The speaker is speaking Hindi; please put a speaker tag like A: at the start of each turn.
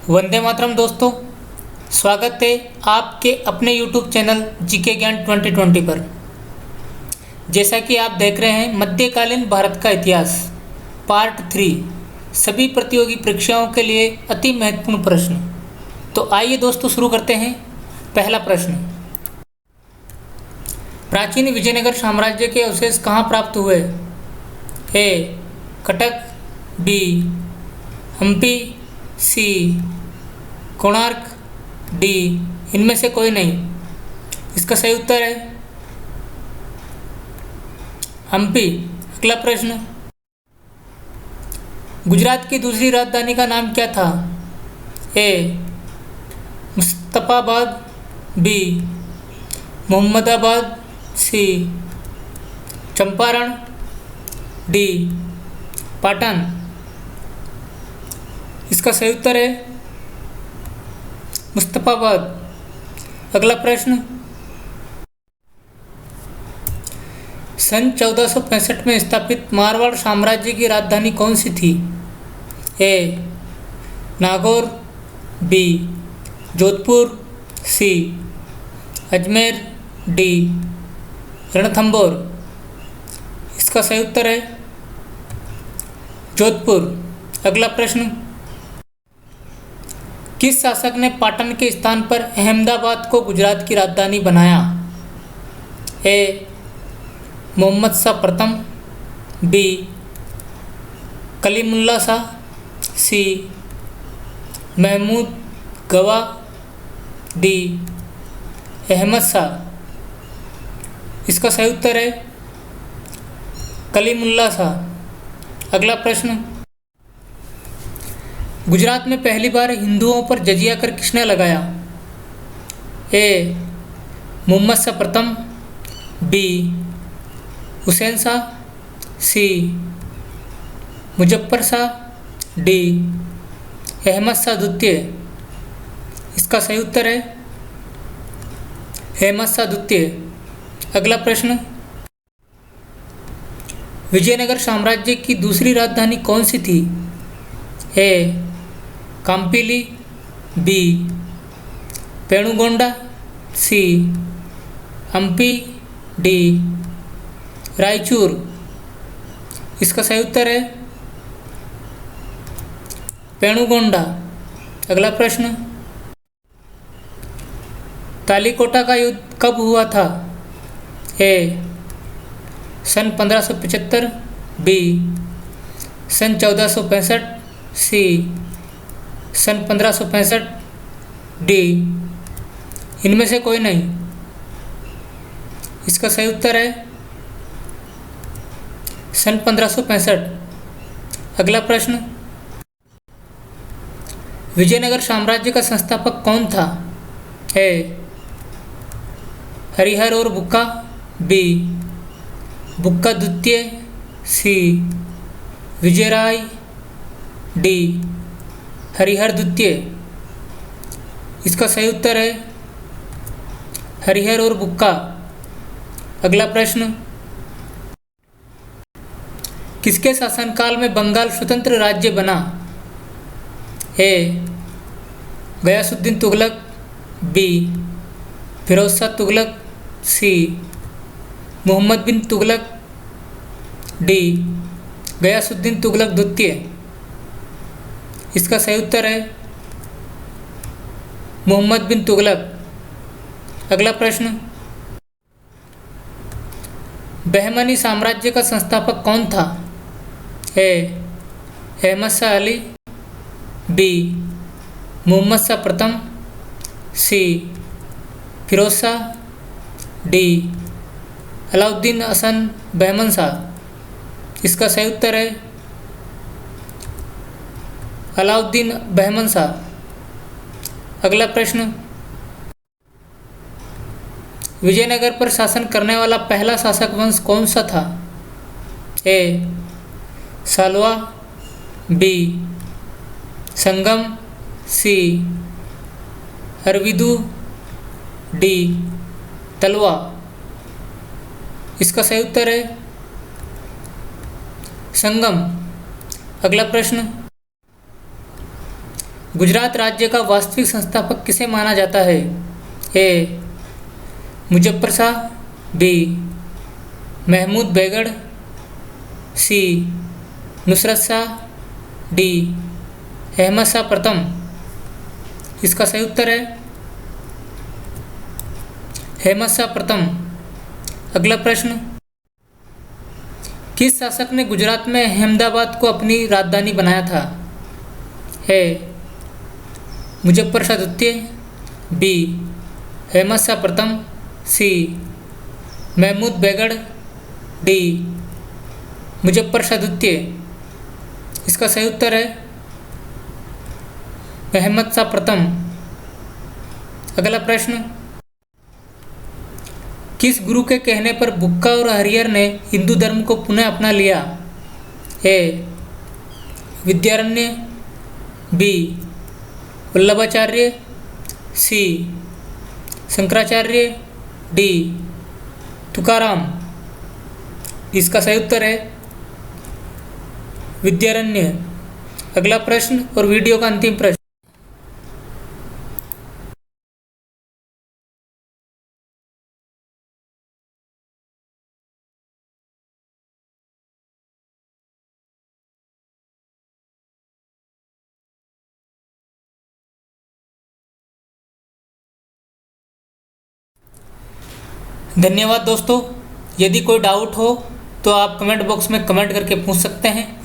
A: वंदे मातरम दोस्तों, स्वागत है आपके अपने YouTube चैनल जीके ज्ञान 2020 पर। जैसा कि आप देख रहे हैं, मध्यकालीन भारत का इतिहास पार्ट 3 सभी प्रतियोगी परीक्षाओं के लिए अति महत्वपूर्ण प्रश्न। तो आइए दोस्तों शुरू करते हैं। पहला प्रश्न, प्राचीन विजयनगर साम्राज्य के अवशेष कहाँ प्राप्त हुए? ए कटक, बी हम्पी, सी कोणार्क, डी इनमें से कोई नहीं। इसका सही उत्तर है हम्पी। अगला प्रश्न, गुजरात की दूसरी राजधानी का नाम क्या था? ए मुस्तफाबाद, बी मोहम्मदाबाद, सी चंपारण, डी पाटन। इसका सही उत्तर है मुस्तफाबाद। अगला प्रश्न, सन 1465 में स्थापित मारवाड़ साम्राज्य की राजधानी कौन सी थी? ए नागौर, बी जोधपुर, सी अजमेर, डी रणथंभौर। इसका सही उत्तर है जोधपुर। अगला प्रश्न, किस शासक ने पाटन के स्थान पर अहमदाबाद को गुजरात की राजधानी बनाया? ए मोहम्मद शाह प्रथम, बी कलीमुल्ला शाह, सी महमूद गवा, डी अहमद शाह। इसका सही उत्तर है कलीमुल्ला शाह। अगला प्रश्न, गुजरात में पहली बार हिंदुओं पर जजिया कर किसने लगाया? ए मोहम्मद शाह प्रथम, बी हुसैन शाह, सी मुजफ्फर शाह, डी अहमद शाह द्वितीय। इसका सही उत्तर है अहमद शाह द्वितीय। अगला प्रश्न, विजयनगर साम्राज्य की दूसरी राजधानी कौन सी थी? ए काम्पिली, बी पेणुगोंडा, सी हम्पी, डी रायचूर। इसका सही उत्तर है पेणुगोंडा। अगला प्रश्न, तालीकोटा का युद्ध कब हुआ था? ए सन 1575, बी सन 1465, सी सन 1565, डी इनमें से कोई नहीं। इसका सही उत्तर है सन 1565। अगला प्रश्न, विजयनगर साम्राज्य का संस्थापक कौन था? ए हरिहर और बुक्का, बी बुक्का द्वितीय, सी विजयराय, डी हरिहर द्वितीय। इसका सही उत्तर है हरिहर और बुक्का। अगला प्रश्न, किसके शासनकाल में बंगाल स्वतंत्र राज्य बना? ए गयासुद्दीन तुगलक, बी फिरोज शाह तुगलक, सी मोहम्मद बिन तुगलक, डी गयासुद्दीन तुगलक द्वितीय। इसका सही उत्तर है मोहम्मद बिन तुगलक। अगला प्रश्न, बहमनी साम्राज्य का संस्थापक कौन था? ए अहमद शाह अली, बी मोहम्मद शाह प्रथम, सी फिरोज शाह, डी अलाउद्दीन हसन बहमन शाह। इसका सही उत्तर है अलाउद्दीन बहमन शाह। अगला प्रश्न, विजयनगर पर शासन करने वाला पहला शासक वंश कौन सा था? ए सालवा, बी संगम, सी अरविदु, डी तलवा। इसका सही उत्तर है संगम। अगला प्रश्न, गुजरात राज्य का वास्तविक संस्थापक किसे माना जाता है? ए. मुजफ्फर शाह, बी. महमूद बेगड़, सी. नुसरत शाह, डी. अहमद शाह प्रथम। इसका सही उत्तर है अहमद शाह प्रथम। अगला प्रश्न, किस शासक ने गुजरात में अहमदाबाद को अपनी राजधानी बनाया था? ए. मुजफ्फर शाह द्वितीय, बी. अहमद शाह प्रथम, सी. महमूद बेगड़, डी. मुजफ्फर शाह द्वितीय। इसका सही उत्तर है अहमद शाह प्रथम। अगला प्रश्न, किस गुरु के कहने पर बुक्का और हरिहर ने हिंदू धर्म को पुनः अपना लिया? ए. विद्यारण्य, बी. वल्लभाचार्य, सी. शंकराचार्य, डी. तुकाराम। इसका सही उत्तर है विद्यारण्य। अगला प्रश्न और वीडियो का अंतिम प्रश्न, धन्यवाद दोस्तों। यदि कोई डाउट हो तो आप कमेंट बॉक्स में कमेंट करके पूछ सकते हैं।